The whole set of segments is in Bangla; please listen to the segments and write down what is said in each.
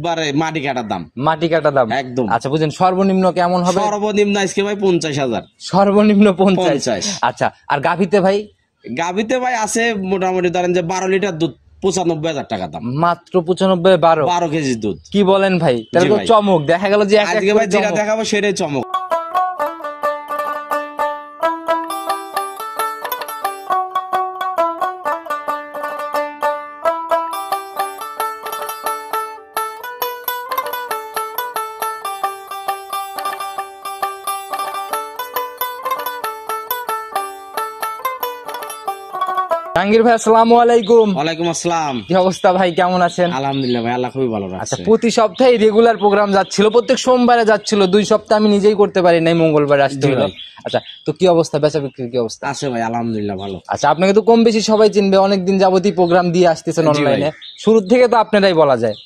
একবারে মাটি কাটার দাম। মাটি কাটা দাম একদম। আচ্ছা বুঝেন, সর্বনিম্ন কেমন হবে? সর্বনিম্ন আজকে ভাই 50,000। সর্বনিম্ন 50। 50। আচ্ছা, আর গাভিতে ভাই? গাভিতে ভাই আছে মোটামুটি ধরেন যে 12 লিটার দুধ, 95,000 টাকা দাম। মাত্র 95। 12 কেজি দুধ। কি বলেন ভাই, তাহলে তো ভাই। চমক। দেখা গেল যে আজকে ভাই যেটা দেখাবো সেটাই চমক। জাহাঙ্গীর ভাই, আসসালামু আলাইকুম। ওয়ালাইকুম আসসালাম। কি অবস্থা ভাই, কেমন আছেন? আলহামদুলিল্লাহ ভাই, আল্লাহ খুবই ভালো রাখছে। আচ্ছা, প্রতি সপ্তাহে রেগুলার প্রোগ্রাম যাচ্ছিল, প্রত্যেক সোমবারে যাচ্ছিল। 2 সপ্তাহ আমি নিজেই করতে পারি নাই, মঙ্গলবারে আসতে হলো। আচ্ছা, তো কি অবস্থা, বেচা বিক্রির কি অবস্থা? আছে ভাই আলহামদুলিল্লাহ ভালো। আচ্ছা, আপনাকে তো কম বেশি সবাই চিনবে, অনেকদিন যাবতীয় প্রোগ্রাম দিয়ে আসতেছেন অনলাইনে। শুরু থেকে তো আপনারাই বলা যায়।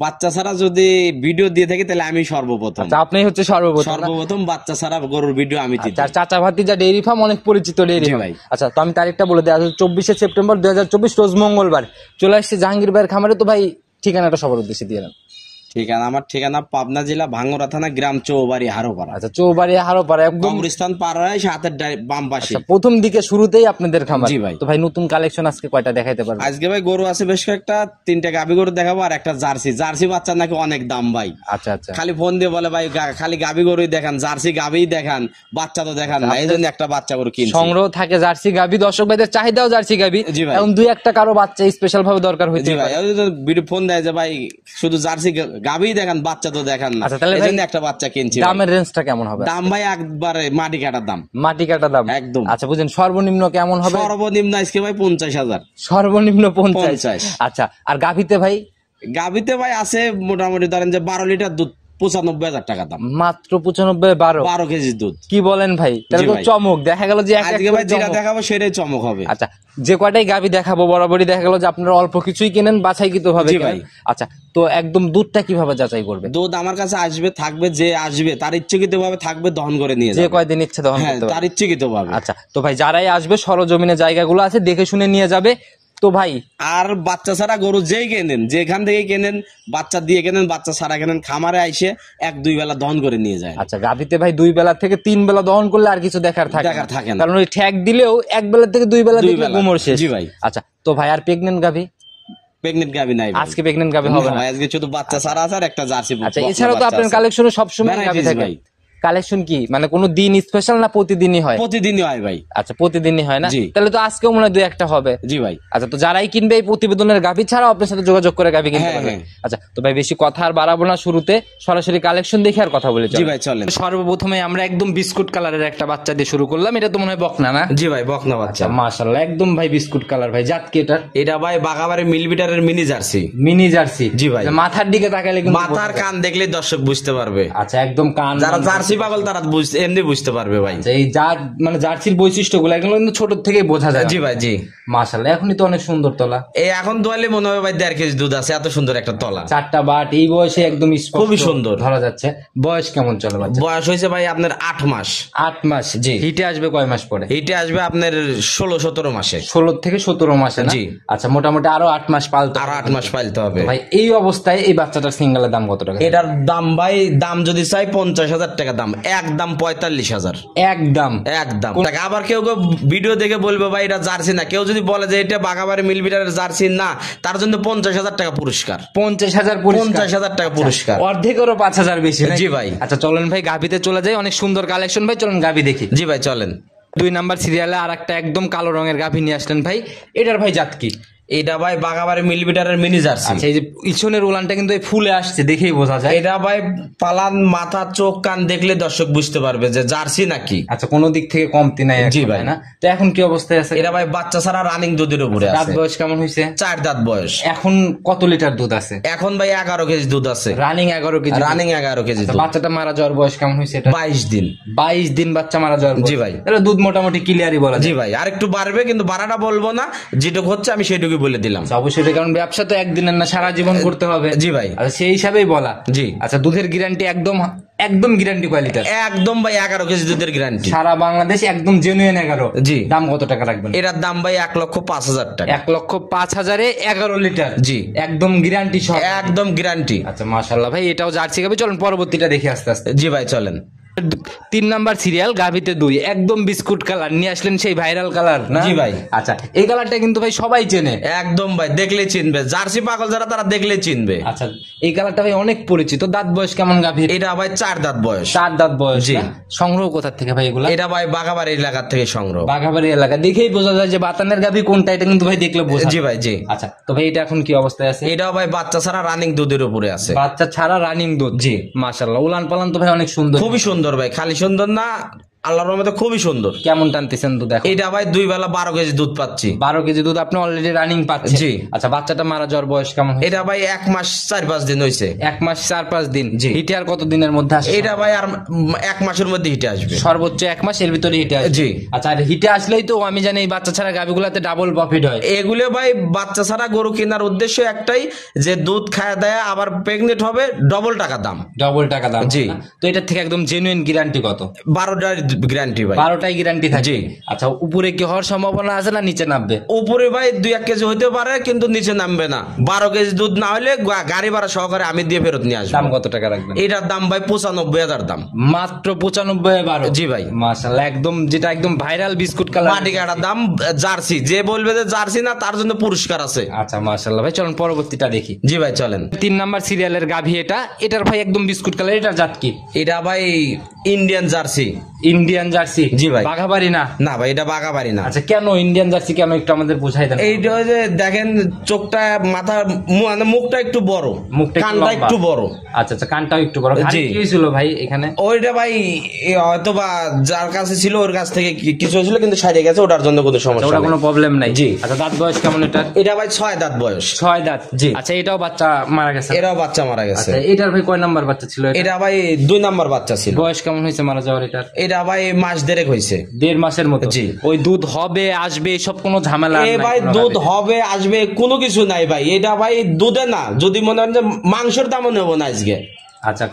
বাচ্চা ছাড়া যদি ভিডিও দিয়ে থাকি তাহলে আমি সর্বপ্রথম। আচ্ছা, আপনি হচ্ছে সর্বপ্রথম বাচ্চা ছাড়া গরুর ভিডিও আমি দিই। আর চাচা ভাতিজা ডেইরি ফার্ম অনেক পরিচিত ডেইরি ফার্ম। ভাই। আচ্ছা, তো আমি তারিখটা বলে দিই। 24শে সেপ্টেম্বর 2024 রোজ মঙ্গলবার চলে আসছে জাহাঙ্গীর ভাইয়ের খামারে। তো ভাই ঠিকানাটা সবার উদ্দেশ্যে দিয়ে দেন। ঠিকানা আমার ঠিকানা পাবনা জেলা ভাঙ্গুরা থানা, গ্রাম চৌবাড়ি হারোপাড়া। আচ্ছা, চৌবাড়ি হারোপাড়া, একদম কবরস্থান পার হয় হাতের বাম পাশে। প্রথম দিকে শুরুতেই আপনাদের খামার। জি ভাই। তো ভাই নতুন কালেকশন আজকে কয়টা দেখাইতে পারবেন? আজকে ভাই গরু আছে বেশ কয়েকটা, 3টা গাভী গরু দেখাবো আর একটা জার্সি। জার্সি বাচ্চা নাকি অনেক দাম ভাই। আচ্ছা আচ্ছা, খালি ফোন দিয়ে বলে ভাই খালি গাভী গরুই দেখান, জার্সি গাভী দেখান, বাচ্চা তো দেখান না। এই জন্য একটা বাচ্চা গরু কিনছি। সংগ্রহ থাকে জার্সি গাভী, দর্শক ভাইদের চাহিদাও জার্সি গাভী। জি ভাই। এখন 2-1টা কারো বাচ্চা স্পেশাল ভাবে দরকার হইতে ভাই, ভিডিও ফোন দেয় যে ভাই শুধু জার্সি গাভী দেখান, বাচ্চা তো দেখান না। আচ্ছা, তাহলে এই জন্য একটা বাচ্চা কিনছি। দামের রেঞ্জটা কেমন হবে? দাম ভাই একবারে মাটি কাটার দাম। মাটি কাটা দাম একদম। আচ্ছা বুঝেন, সর্বনিম্ন কেমন হবে? সর্বনিম্ন আজকে ভাই 50,000। সর্বনিম্ন 50। 50। আচ্ছা, আর গাভিতে ভাই? গাভিতে ভাই আছে মোটামুটি ধরেন যে 12 লিটার দুধ, 95,000 টাকা দাম। মাত্র 95। 12 কেজি দুধ। কি বলেন ভাই, তাহলে তো ভাই। চমক। দেখা গেল যে আজকে ভাই যেটা দেখাবো সেটাই চমক হবে। আচ্ছা, যে কয়টাই গাভী দেখাবো বরাবরই দেখা গেল যে আপনারা অল্প কিছুই কেনেন, বাছাইকৃত ভাবে কেনেন। আচ্ছা, তো একদম দুধটা কিভাবে যাচাই করবে? দুধ আমার কাছে আসবে, থাকবে, যে আসবে তার ইচ্ছাকৃত ভাবে থাকবে, দহন করে নিয়ে যাবে। যে কয়দিন ইচ্ছে দহন করতে পারবে। তার ইচ্ছাকৃত ভাবে। আচ্ছা, তো ভাই যারাই আসবে সরজমিনে জায়গাগুলো আছে, দেখে শুনে নিয়ে যাবে। তো ভাই আর বাচ্চা ছাড়া গরু যেই কেনেন, যেখান থেকে কেনেন, বাচ্চা দিয়ে কেনেন, বাচ্চা ছাড়া কেনেন, খামারে আইসে 1-2 বেলা দহন করে নিয়ে যায়। আচ্ছা, গাভীতে ভাই 2 বেলা থেকে 3 বেলা দহন করলে আর কিছু দেখার থাকে না, কারণ ওই ঠ্যাক দিলেও 1 বেলা থেকে 2 বেলা দেখলে গুমর শেষ। জি ভাই। আচ্ছা, তো ভাই আর প্রেগনেন্ট গাভী? প্রেগনেন্ট গাভী নাই আজকে, প্রেগনেন্ট গাভী হবে না আজকে, শুধু বাচ্চা ছাড়া আছে আর একটা জার্সি। আচ্ছা, এছাড়াও তো আপনার কালেকশনে সবসময় গাভী থাকে। কালেকশন কি মানে কোন দিন স্পেশাল না প্রতিদিনই হয়? প্রতিদিনই হয় ভাই। আচ্ছা, প্রতিদিনই হয় না? তাহলে তো আজকেও মনে হয় 2-1টা হবে। জি ভাই। আচ্ছা, তো যারাই কিনবে এই প্রতিবেদনের গাভী ছাড়াও আপনার সাথে যোগাযোগ করে গাভী কিনতে পারবে। আচ্ছা, তো ভাই বেশি কথা আর বাড়াবো না, শুরুতে সরাসরি কালেকশন দেখে আর কথা বলে। জি ভাই চলেন। সর্বপ্রথমে আমরা একদম বিস্কুট কালারের একটা বাচ্চা দিয়ে শুরু করলাম। এটা তো মনে হয় বকনা না? জি ভাই, বকনা বাচ্চা। মাশাআল্লাহ, একদম ভাই বিস্কুট কালার। ভাই জাত কি এটা? এটা ভাই বাগাবাড়ি মিলবিটারের মিনি জার্সি। Mini jersey? জি ভাই। মাথার দিকে তাকালে কিন্তু মাথার কান দেখলে দর্শক বুঝতে পারবে। আচ্ছা, একদম কান। যারা জার্সি পাগল তারা এমনি বুঝতে পারবে ভাই। এই মানে জার্সির বৈশিষ্ট্যগুলো এগুলো কিন্তু ছোট থেকেই বোঝা যায়। জি ভাই। জি মাশাআল্লাহ, এখনই তো অনেক সুন্দর তলা। এই এখন দোয়ালে মনে হবে ভাই 1.5 কেজি দুধ আছে, এত সুন্দর একটা তলা। 4টা বাট এই বয়সে একদম খুবই সুন্দর ধরা যাচ্ছে। বয়স কেমন চলে বাচ্চা? বয়স হয়েছে ভাই আপনার 8 মাস। 8 মাস? জি। হিটে আসবে কয় মাস পরে? হিটে আসবে আপনার 16-17 মাসে। 16 থেকে 17 মাসে না? জি। আচ্ছা, মোটামুটি আরো 8 মাস পালতে, আরো 8 মাস পালতে হবে ভাই। এই অবস্থায় এই বাচ্চাটার সিঙ্গেলের দাম কত টাকা? এটার দাম ভাই, দাম যদি চাই 50,000 টাকা দাম, একদম 45,000। একদম। আবার কেউ কেউ ভিডিও দেখে বলবে ভাই এটা জার্সি না। কেউ যদি বলে যে এটা বাগাবাড়ি মিলবিটারের জার্সি না, তার জন্য 50,000 টাকা পুরস্কার। 50,000 টাকা পুরস্কার। অর্ধেকেরও 5,000 বেশি। জি ভাই। আচ্ছা, চলেন ভাই গাভীতে চলে যাই। অনেক সুন্দর কালেকশন ভাই, চলেন গাভী দেখি। জি ভাই চলেন। 2 নাম্বার সিরিয়ালে আর একটা একদম কালো রঙের গাভী নিয়ে আসলেন ভাই। এটার ভাই জাত কি? এটা ভাই বাগাবাড়ি মিলবিটারের মিনি জার্সি। আচ্ছা, এই যে পিছনের উলানটা কিন্তু এই ফুলে আসছে, দেখেই বোঝা যায়। এটা ভাই পালান, মাথা, চোখ, কান দেখলে দর্শক বুঝতে পারবে যে জার্সি নাকি। আচ্ছা, কোনো দিক থেকে কমতি নাই। জি ভাই। না? তো এখন কি অবস্থায় আছে? এটা ভাই বাচ্চা ছাড়া রানিং দুধের উপরে আছে। দাঁত বয়স কেমন হয়েছে? 4 দাঁত বয়স। এখন কত লিটার দুধ আছে? এখন ভাই 11 কেজি দুধ আছে। Running 11 KG? রানিং 11 কেজি দুধ। বাচ্চাটা মারা যাওয়ার বয়স কেমন হয়েছে? 22 দিন। 22 দিন বাচ্চা মারা যাওয়ার। জি ভাই। তাহলে দুধ মোটামুটি ক্লিয়ারই বলা যায়। জি ভাই, আর একটু বাড়বে, কিন্তু বাড়াটা বলবো না, যেটুকু হচ্ছে আমি সেটুকু বলে দিলাম। আচ্ছা, অবশ্যই ভাই, কারণ ব্যবসা তো একদিনের না, সারা জীবন করতে হবে। জি ভাই। আচ্ছা, সেই হিসাবেই বলা। জি। আচ্ছা, দুধের গ্যারান্টি একদম একদম গ্যারান্টি কোয়ালিটি, একদম ভাই 11 কেজি দুধের গ্যারান্টি, সারা বাংলাদেশ একদম জেনুইন 11। জি। দাম কত টাকা রাখবেন? এটার দাম ভাই 1,05,000 টাকা। 1,05,000-এ 11 লিটার। জি। একদম গ্যারান্টি সহ। একদম গ্যারান্টি। আচ্ছা, মাশাআল্লাহ ভাই, এটাও জার্সি গাভি। চলুন পরবর্তীটা দেখি আস্তে আস্তে। জি ভাই চলেন। 3 নাম্বার সিরিয়াল, গাভিতে 2, একদম বিস্কুট কালার নিয়ে আসলেন, সেই ভাইরাল কালার না? জি ভাই। আচ্ছা, এই কালারটা কিন্তু ভাই সবাই চেনে। একদম ভাই, দেখলে চিনবে, জার্সি পাগল যারা তারা দেখলে চিনবে। আচ্ছা, এই কালারটা ভাই অনেক পরিচিত। দাঁত বয়স কেমন গাভির? এটা ভাই 4 দাঁত বয়স। 4 দাঁত বয়স। জি। না? সংগ্রহ কোথা থেকে ভাই এগুলা? এটা ভাই বাগাবাড়ি এলাকা থেকে সংগ্রহ। বাঘাবাড়ি এলাকা, দেখেই বোঝা যায় যে বাতানের গাভি কোনটা, এটা কিন্তু ভাই দেখলে বোঝা যায়। জি ভাই জি। আচ্ছা, তো ভাই এটা এখন কি অবস্থায় আছে? এটাও ভাই বাচ্চা ছাড়া রানিং দুধের উপরে আছে। বাচ্চা ছাড়া রানিং দুধ। জি। মাশাআল্লাহ, উলান পালান তো ভাই অনেক সুন্দর। খুবই সুন্দর ভাই, খালি সুন্দর না, আল্লাহর রহমতে খুবই সুন্দর। কেমন টানতেছেন দুধ এখন? এটা ভাই 2 বেলা 12 কেজি দুধ পাচ্ছি। 12 কেজি দুধ আপনি অলরেডি রানিং পাচ্ছেন। জি। আচ্ছা, বাচ্চাটা মারা যাওয়ার বয়স কেমন? এটা ভাই 1 মাস 4-5 দিন হয়েছে। 1 মাস 4-5 দিন। জি। হিটে আর কত দিনের মধ্যে আসে? এটা ভাই আর 1 মাসের মধ্যে হিটে আসবে। সর্বোচ্চ 1 মাস এর ভিতরে হিটে আসবে। জি। আচ্ছা, আর হিটে আসলেই তো আমি জানি এই বাচ্চা ছাড়া গাভিগুলাতে ডাবল প্রফিট হয়। এগুলো ভাই বাচ্চা ছাড়া গরু কেনার উদ্দেশ্য একটাই, যে দুধ খায় দেয় আবার প্রেগনেন্ট হবে, ডবল টাকা দাম। ডবল টাকা দাম। জি। না? তো এটার থেকে একদম জেনুইন গ্যারান্টি কত? 12টার গ্যারান্টি ভাই। 12টাই গ্যারান্টি থাকে। জি। আচ্ছা, উপরে কি হওয়ার সম্ভাবনা আছে না নিচে নামবে? উপরে ভাই 2-1 কেজি হতে পারে, কিন্তু নিচে নামবে না। 12 কেজি দুধ না হলে গাড়ি ভাড়া সহকারে আমি দিয়ে ফেরত নিয়ে আসবো। দাম কত টাকা রাখবেন? এটার দাম ভাই 95,000 দাম। মাত্র 95,000। জি ভাই। মাশাআল্লাহ, একদম যেটা একদম ভাইরাল বিস্কুট কালার। মাটি কাটার দাম। জার্সি, যে বলবে যে জার্সি না তার জন্য পুরস্কার আছে। আচ্ছা, মাশাআল্লাহ ভাই, চলুন পরবর্তীটা দেখি। জি ভাই চলেন। 3 নাম্বার সিরিয়ালের গাভি এটা। এটার ভাই একদম বিস্কুট কালার। এটার জাত কি? এটা ভাই ইন্ডিয়ান জার্সি। Indian jersey. জি ভাই। বাঘাবাড়ি না? না ভাই, এটা বাগাবাড়ি না। আচ্ছা, কেন ইন্ডিয়ান জার্সি, কেন একটু আমাদের বুঝাই দেন। এইটা যে দেখেন, চোখটা, মাথা, মানে মুখটা একটু বড়, মুখটা কানটা একটু বড়। আচ্ছা আচ্ছা, কানটাও একটু বড়। জি। কি হয়েছিল ভাই এখানে? ওইটা ভাই হয়তো বা যার কাছে ছিল ওর কাছ থেকে কিছু হয়েছিল, কিন্তু সারিয়ে গেছে, ওটার জন্য কোনো সমস্যা ওটা নেই। কোনো প্রবলেম নাই। জি। আচ্ছা, দাঁত বয়স কেমন এটা? এটা ভাই 6 দাঁত বয়স। 6 দাঁত। জি। আচ্ছা, এটাও বাচ্চা মারা গেছে? এরাও বাচ্চা মারা গেছে। আচ্ছা, এটার ভাই কয় নাম্বার বাচ্চা ছিল? এটা ভাই 2 নাম্বার বাচ্চা ছিল। বয়স কেমন হয়েছে মারা যাওয়ার এটার? এটা ভাই মাস 1.5 হয়েছে। 1.5 মাসের মতো। জি। ওই দুধ হবে আসবে সব কোনো ঝামেলা এ নাই ভাই কোনো দুধ গাভীতে? হবে আসবে কোনো কিছু নাই ভাই। এটা ভাই দুধে না, যদি মনে হয় যে মাংসের দামও নেবো না আজকে। আচ্ছা,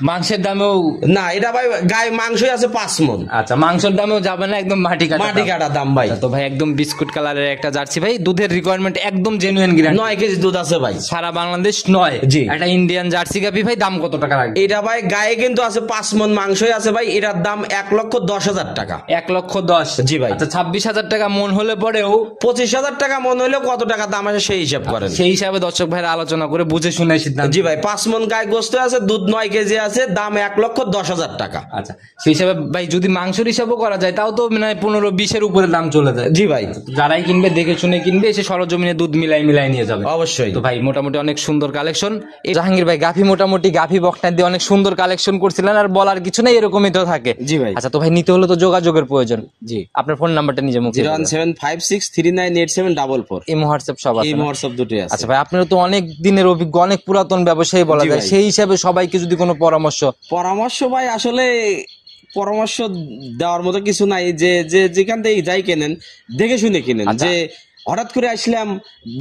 মাংসের দামেও? না, এটা ভাই গায়ে মাংসই আছে 5 মণ। আচ্ছা, মাংসের দামেও যাবে না, একদম মাটি কাটা মাটি দাম। কাটা দাম ভাই। আচ্ছা, তো ভাই একদম বিস্কুট কালারের একটা জার্সি ভাই, দুধের রিকোয়ারমেন্ট একদম জেনুইন গ্যারান্টি। 9 কেজি দুধ আছে ভাই। সারা বাংলাদেশ 9। জি। একটা ইন্ডিয়ান জার্সি গাভি ভাই, দাম কত টাকা রাখবে? এটা ভাই গায়ে কিন্তু আছে 5 মণ মাংসই আছে ভাই। এটার দাম 1,10,000 টাকা। 1,10,000। জি ভাই। আচ্ছা, 26,000 টাকা মন হলে পরেও 25,000 টাকা মন হইলে কত টাকা দাম আছে সেই হিসাব করেন। সেই হিসাবে দর্শক ভাইরা আলোচনা করে বুঝে শুনে সিদ্ধান্ত। জি ভাই, 5 মণ গায়ে গোস্ত আছে, দুধ 9 কেজি আছে, দাম 1,10,000 টাকা। আচ্ছা, সেই হিসাবে ভাই যদি মাংসের হিসাবও করা যায় তাও তো মানে 15-20 উপরে দাম চলে যায়। জি ভাই। যারাই কিনবে দেখে শুনে কিনবে, এসে সরজমিনে দুধ মিলাই নিয়ে যাবে। অবশ্যই। তো ভাই মোটামুটি অনেক সুন্দর কালেকশন। জাহাঙ্গীর ভাই গাভি মোটামুটি গাভি বকনা দিয়ে অনেক সুন্দর কালেকশন করছিলেন, আর বলার কিছু নেই, এরকমই তো থাকে। জি ভাই। আচ্ছা, তো ভাই নিতে হলে তো যোগাযোগের প্রয়োজন। জি। আপনার ফোন নাম্বারটা নিজে মুখে বলুন। 01756398744। এই হোয়াটসঅ্যাপ সব আছে এই না? হোয়াটসঅ্যাপ দুটোই আছে। আচ্ছা ভাই, আপনারা তো অনেক দিনের অভিজ্ঞ, অনেক পুরাতন ব্যবসায়ী বলা জি যায়, ভাই। সেই হিসাবে সবাইকে যদি কোনো পরামর্শ ভাই, আসলে পরামর্শ দেওয়ার মতো কিছু নাই। যে যেখান থেকে যাই কেনেন দেখে শুনে কিনেন। আচ্ছা। যে হঠাৎ করে আসলাম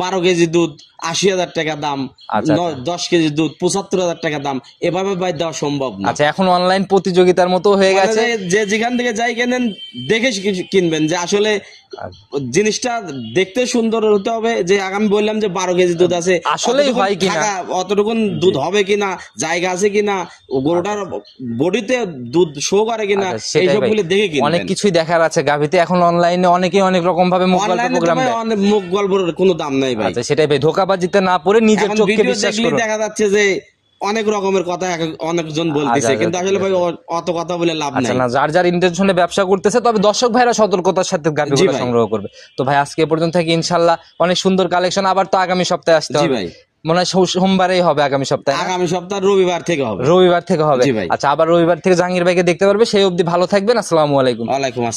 12 কেজি দুধ 80,000 টাকা দাম, আচ্ছা, 10 কেজি দুধ 75,000 টাকা দাম, এভাবে ভাই দেওয়া সম্ভব না। আচ্ছা, এখন অনলাইন প্রতিযোগিতার মতো হয়ে মানে গেছে। যে যেখান থেকে যাই কেনেন দেখে কিনবেন, যে আসলে জিনিসটা দেখতে সুন্দর হতে হবে। যে আগামী বললাম যে 12 কেজি দুধ আছে, আসলেই হয় কিনা, অতটুকুন দুধ হবে কিনা, জায়গা আছে কিনা, গরুটার বডিতে দুধ শো করে কিনা, আচ্ছা, সেটাই এইসব ভাই। গুলো দেখে কিনবেন। অনেক কিছুই দেখার আছে গাভিতে। এখন অনলাইনে অনেকেই অনেক রকম ভাবে মুখ গল্প অনলাইনে তো প্রোগ্রাম ভাই দেয়। অনেক মুখ গল্পের কোনো দাম নাই ভাই। আচ্ছা, সেটাই ভাই, ধোঁকাবাজিতে না পড়ে নিজের এখন চোখকে ভিডিও বিশ্বাস দেখলেই করুন। দেখা যাচ্ছে যে অনেক রকমের কথা অনেকজন বলতেছে, আচ্ছা, কিন্তু আসলে ভাই অত কথা বলে লাভ আচ্ছা নাই। না, যার যার ইন্টেনশনে ব্যবসা করতেছে, তবে দর্শক ভাইরা সতর্কতার সাথে গাভিগুলো ভাই। সংগ্রহ করবে। তো ভাই আজকে এ পর্যন্ত থেকে ইনশাআল্লাহ অনেক সুন্দর কালেকশন। আবার তো আগামী সপ্তাহে আসতে জি হবে ভাই। মনে হয়, সোমবারেই হবে আগামী সপ্তাহে। আগামী সপ্তাহ রবিবার থেকে হবে। রবিবার থেকে হবে। জি ভাই। আচ্ছা, আবার রবিবার থেকে জাহাঙ্গীর ভাইকে দেখতে পারবে। সেই অবধি ভালো থাকবেন। আসসালামু আলাইকুম। ওয়ালাইকুম আসসালাম।